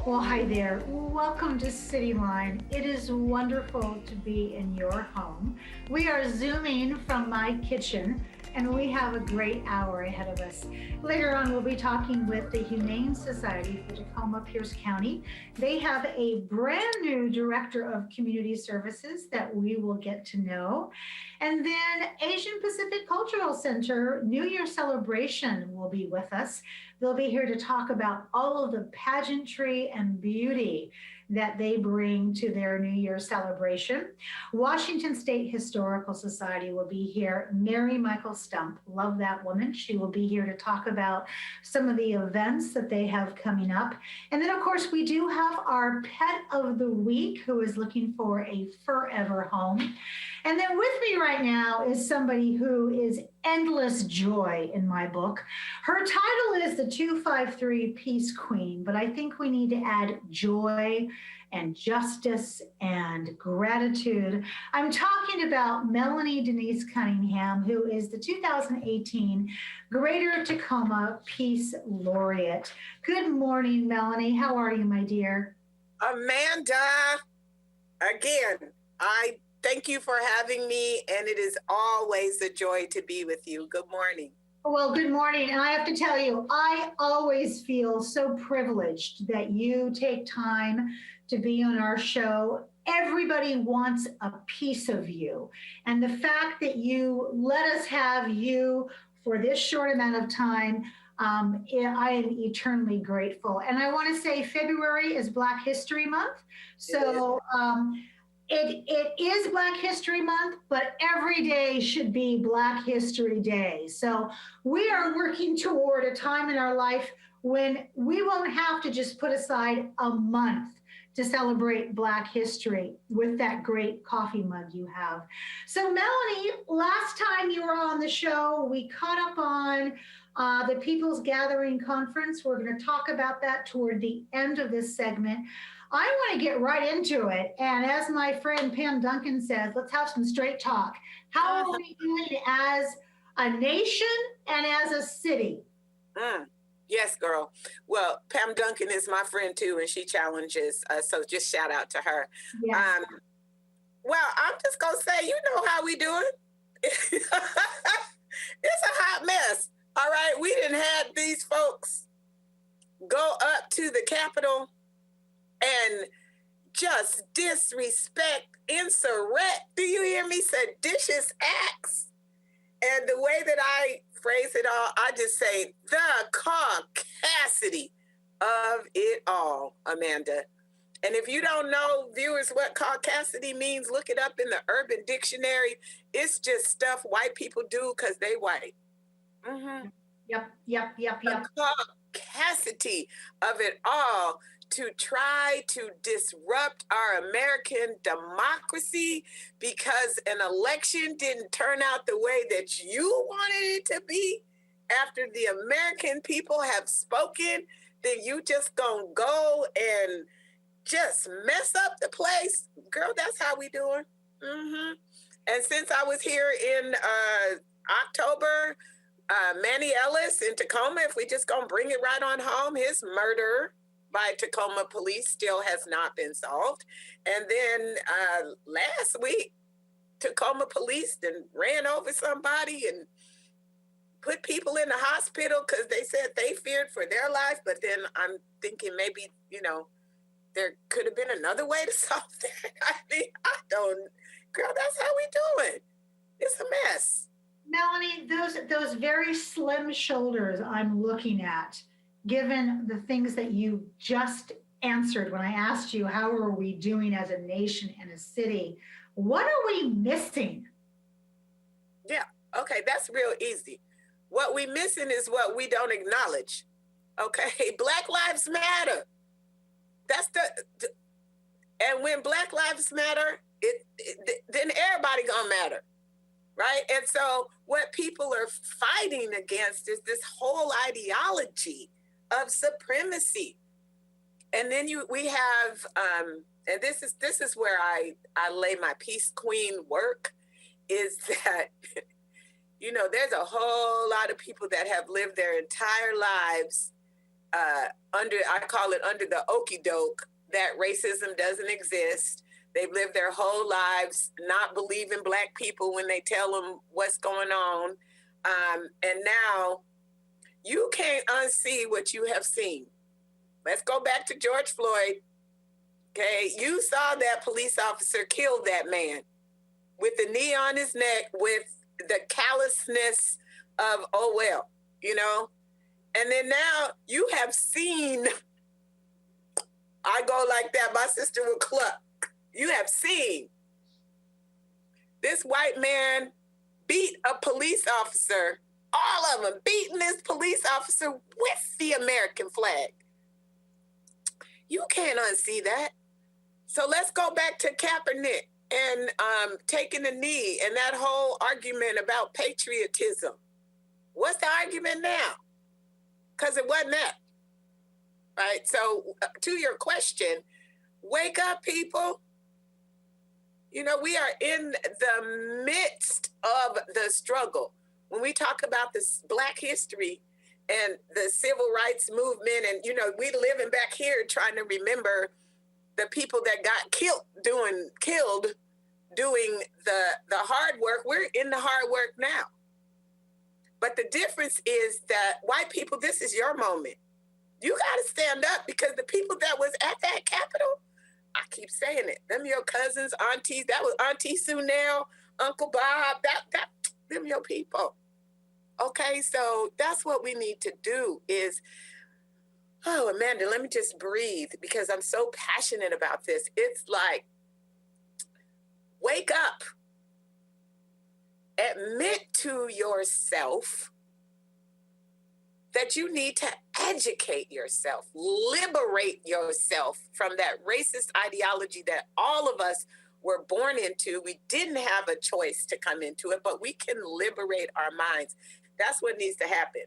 Well, hi there. Welcome to Cityline. It is wonderful to be in your home. We are Zooming from my kitchen, and we have a great hour ahead of us. Later on, we'll be talking with the Humane Society for Tacoma Pierce County. They have a brand new director of community services that we will get to know. And then Asian Pacific Cultural Center New Year celebration will be with us. They'll be here to talk about all of the pageantry and beauty that they bring to their New Year celebration. Washington State Historical Society will be here. Mary Michael Stump, love that woman. She will be here to talk about some of the events that they have coming up. And then, of course, we do have our pet of the week who is looking for a forever home. And then with me right now is somebody who is endless joy in my book. Her title is the 253 Peace Queen, but I think we need to add joy and justice and gratitude. I'm talking about Melannie Denise Cunningham, who is the 2018 Greater Tacoma Peace Laureate. Good morning, Melannie. How are you, my dear? Amanda, again, I thank you for having me, and it is always a joy to be with you. Good morning. Well, good morning. And I have to tell you, I always feel so privileged that you take time to be on our show. Everybody wants a piece of you. And the fact that you let us have you for this short amount of time, I am eternally grateful. And I want to say February is Black History Month. So it is Black History Month, but every day should be Black History Day. So we are working toward a time in our life when we won't have to just put aside a month to celebrate Black history with that great coffee mug you have. So Melannie, last time you were on the show, we caught up on the People's Gathering Conference. We're going to talk about that toward the end of this segment. I want to get right into it. And as my friend Pam Duncan says, let's have some straight talk. How are we doing as a nation and as a city? Yes, girl. Well, Pam Duncan is my friend too, and she challenges us. So just shout out to her. Yes. Well, I'm just going to say, you know how we doing. It's a hot mess. All right. We didn't have these folks go up to the Capitol and just disrespect, insurrect, do you hear me? Seditious acts. And the way that I phrase it all, I just say the caucasity of it all, Amanda. And if you don't know, viewers, what caucasity means, look it up in the Urban Dictionary. It's just stuff white people do because they white. Mm-hmm. Yep. The caucasity of it all, to try to disrupt our American democracy because an election didn't turn out the way that you wanted it to be. After the American people have spoken, then you just gonna go and just mess up the place. Girl, that's how we doing. And since I was here in October, Manny Ellis in Tacoma, if we just gonna bring it right on home, his murder by Tacoma police still has not been solved. And then last week, Tacoma police then ran over somebody and put people in the hospital because they said they feared for their life. But then I'm thinking maybe, there could have been another way to solve that. I mean, girl, that's how we do it. It's a mess. Melannie, those very slim shoulders I'm looking at, given the things that you just answered when I asked you, how are we doing as a nation and a city? What are we missing? Yeah, okay, that's real easy. What we missing is what we don't acknowledge. Okay, Black Lives Matter. That's and when Black Lives Matter, then everybody gonna matter. Right? And so what people are fighting against is this whole ideology of supremacy. And then we have, and this is where I lay my Peace Queen work, is that, there's a whole lot of people that have lived their entire lives I call it under the okie doke that racism doesn't exist. They've lived their whole lives not believing Black people when they tell them what's going on. And now you can't unsee what you have seen. Let's go back to George Floyd. Okay, you saw that police officer kill that man with the knee on his neck, with the callousness of, oh, well, you know? And then now you have seen, I go like that, my sister would cluck. You have seen this white man beat a police officer, all of them beating this police officer with the American flag. You can't unsee that. So let's go back to Kaepernick and taking the knee and that whole argument about patriotism. What's the argument now? Because it wasn't that, right? So to your question, wake up, people. You know, we are in the midst of the struggle. When we talk about this Black history and the civil rights movement, and, you know, we living back here trying to remember the people that got killed doing the hard work. We're in the hard work now. But the difference is that white people, this is your moment. You got to stand up, because the people that was at that Capitol, I keep saying it, them your cousins, aunties, that was Auntie Sunel, Uncle Bob, them your people. Okay, so that's what we need to do is, oh, Amanda, let me just breathe, because I'm so passionate about this. It's like, wake up. Admit to yourself that you need to educate yourself, liberate yourself from that racist ideology that all of us were born into. We didn't have a choice to come into it, but we can liberate our minds. That's what needs to happen.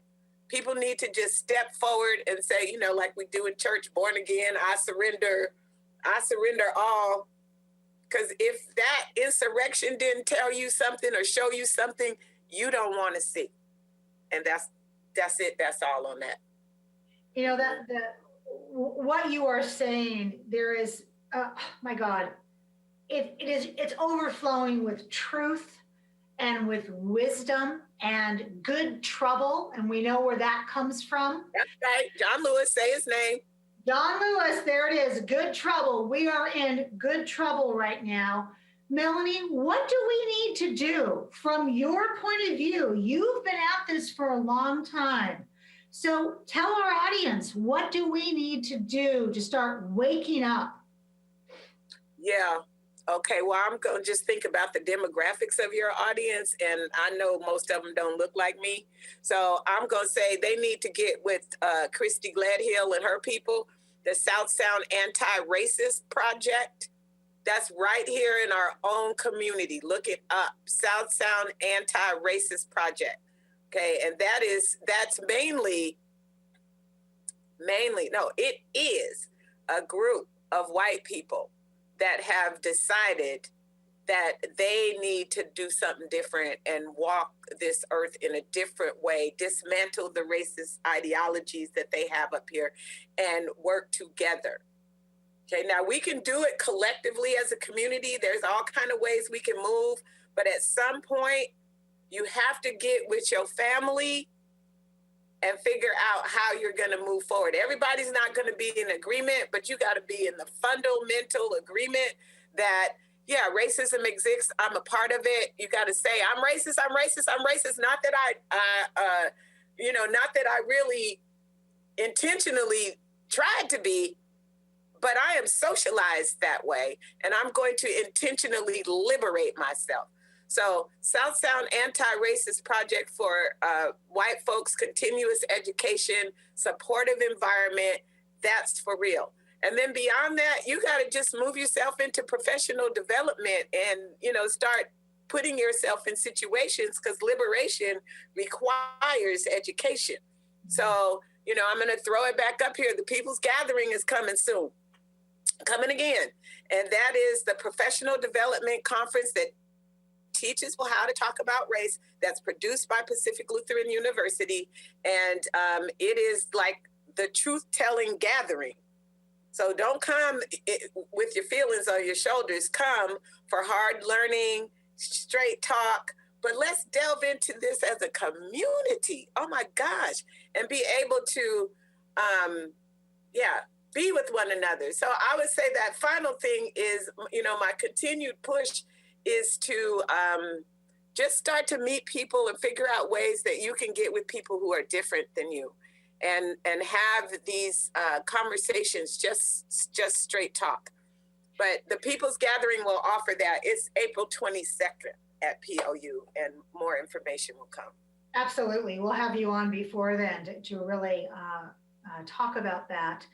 People need to just step forward and say, you know, like we do in church, born again, I surrender all. Because if that insurrection didn't tell you something or show you something you don't want to see. And that's it. That's all on that. You know, what you are saying, there is, my God, it's overflowing with truth and with wisdom and good trouble. And we know where that comes from. That's right. John Lewis, say his name. John Lewis, there it is, good trouble. We are in good trouble right now. Melannie, what do we need to do from your point of view? You've been at this for a long time. So tell our audience, what do we need to do to start waking up? Yeah. Okay. Well, I'm going to just think about the demographics of your audience. And I know most of them don't look like me. So I'm going to say they need to get with Christy Gladhill and her people, the South Sound Anti-Racist Project. That's right here in our own community. Look it up. South Sound Anti-Racist Project. Okay. And that's mainly, no, it is a group of white people that have decided that they need to do something different and walk this earth in a different way, dismantle the racist ideologies that they have up here, and work together. Okay, now we can do it collectively as a community. There's all kinds of ways we can move, but at some point, you have to get with your family and figure out how you're going to move forward. Everybody's not going to be in agreement, but you got to be in the fundamental agreement that, yeah, racism exists. I'm a part of it. You got to say, I'm racist, I'm racist, I'm racist. Not that not that I really intentionally tried to be, but I am socialized that way. And I'm going to intentionally liberate myself. So South Sound Anti-Racist Project for white folks, continuous education, supportive environment, that's for real. And then beyond that, you got to just move yourself into professional development and, start putting yourself in situations, because liberation requires education. So, I'm going to throw it back up here. The People's Gathering is coming soon, coming again. And that is the professional development conference that teaches how to talk about race, that's produced by Pacific Lutheran University. And it is like the truth-telling gathering. So don't come with your feelings on your shoulders. Come for hard learning, straight talk, but let's delve into this as a community. Oh my gosh. And be able to, be with one another. So I would say that final thing is, my continued push is to just start to meet people and figure out ways that you can get with people who are different than you. And have these conversations, just straight talk. But the People's Gathering will offer that. It's April 22nd at POU, and more information will come. Absolutely. We'll have you on before then to really talk about that.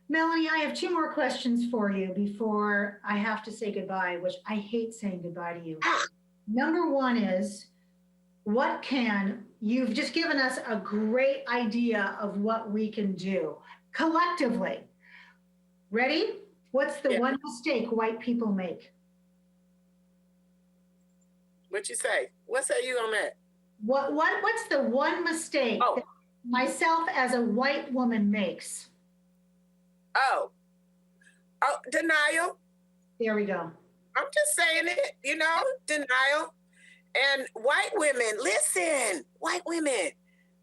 Melannie, I have two more questions for you before I have to say goodbye, which I hate saying goodbye to you. Number one is, you've just given us a great idea of what we can do collectively. Ready? What's the one mistake white people make? What you say? What say you on that? What's the one mistake that myself as a white woman makes? Oh, denial. There we go. I'm just saying it, denial. And white women, listen, white women,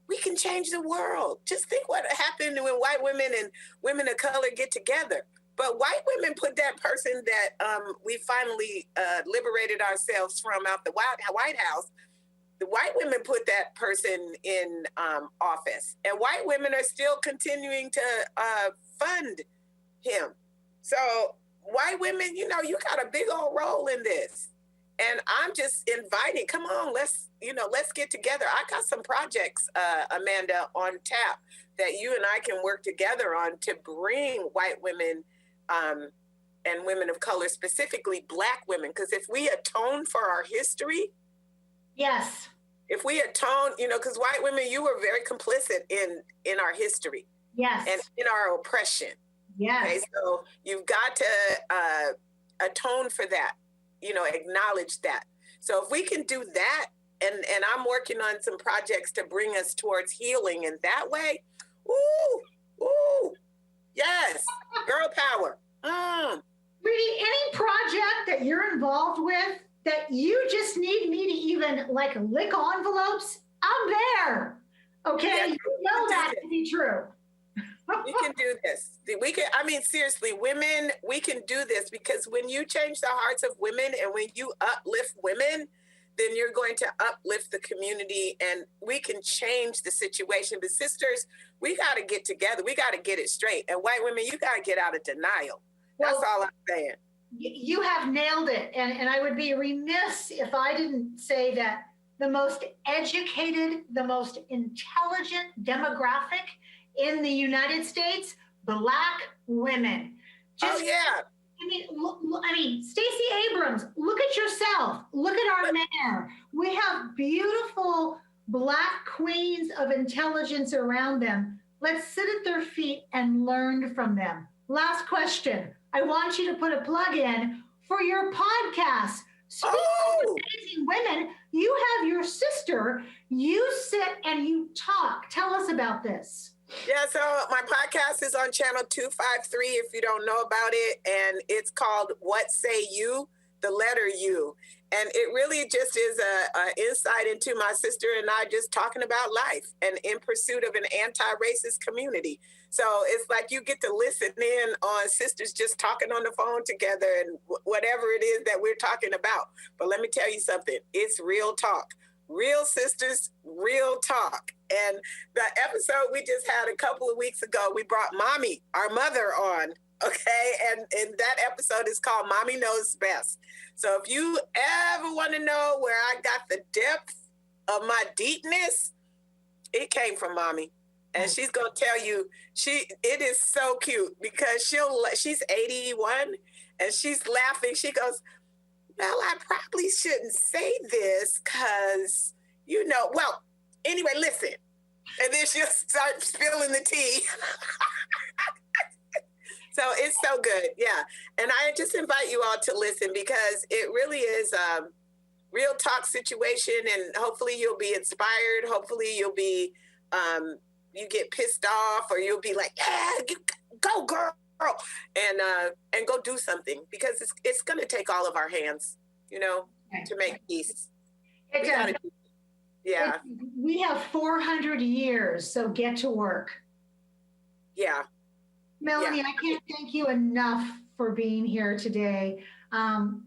we can change the world. Just think what happened when white women and women of color get together. But white women put that person that we finally liberated ourselves from out the White House. The white women put that person in office. And white women are still continuing to fund him. So white women, you got a big old role in this. And I'm just inviting, come on, let's get together. I got some projects, Amanda, on tap that you and I can work together on to bring white women and women of color, specifically Black women. Because if we atone for our history. Yes. If we atone, because white women, you were very complicit in our history. Yes. And in our oppression. Yes. Okay, so you've got to atone for that. Acknowledge that. So if we can do that, and I'm working on some projects to bring us towards healing in that way. Ooh, yes, girl power. Really, any project that you're involved with that you just need me to even lick envelopes, I'm there. Okay, Yeah, you know that to be true. We can do this. Seriously, women, we can do this, because when you change the hearts of women and when you uplift women, then you're going to uplift the community and we can change the situation. But sisters, we got to get together. We got to get it straight. And white women, you got to get out of denial. That's all I'm saying. You have nailed it. And I would be remiss if I didn't say that the most educated, the most intelligent demographic in the United States, Black women. Stacey Abrams, look at yourself. Look at our mayor. We have beautiful Black queens of intelligence around them. Let's sit at their feet and learn from them. Last question. I want you to put a plug in for your podcast. Speaking of amazing women, you have your sister. You sit and you talk. Tell us about this. Yeah, so my podcast is on channel 253 if you don't know about it, and it's called What Say You? The letter U. And it really just is a insight into my sister and I just talking about life and in pursuit of an anti-racist community. So it's like you get to listen in on sisters just talking on the phone together and whatever it is that we're talking about. But let me tell you something, it's real talk. Real sisters, real talk. And the episode we just had a couple of weeks ago, we brought Mommy, our mother, on. Okay, and that episode is called Mommy Knows Best. So if you ever want to know where I got the depth of my deepness, it came from Mommy. And she's going to tell you, it is so cute because she's 81 and she's laughing. She goes, well, I probably shouldn't say this because, well, anyway, listen. And then she'll start spilling the tea. So it's so good. Yeah. And I just invite you all to listen because it really is a real talk situation and hopefully you'll be inspired. Hopefully you'll be you get pissed off, or you'll be like, yeah, go girl, and go do something, because it's going to take all of our hands, to make peace. It does. Yeah. We have 400 years, so get to work. Yeah. Melannie, I can't thank you enough for being here today.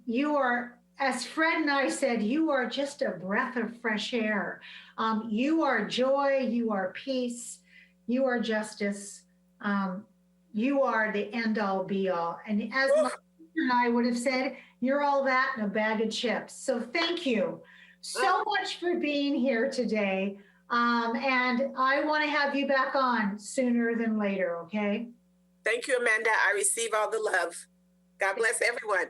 You are, as Fred and I said, you are just a breath of fresh air. You are joy, you are peace, you are justice. You are the end all be all. And as my sister and I would have said, you're all that in a bag of chips. So thank you so much for being here today. And I want to have you back on sooner than later, okay? Thank you, Amanda. I receive all the love. God bless everyone.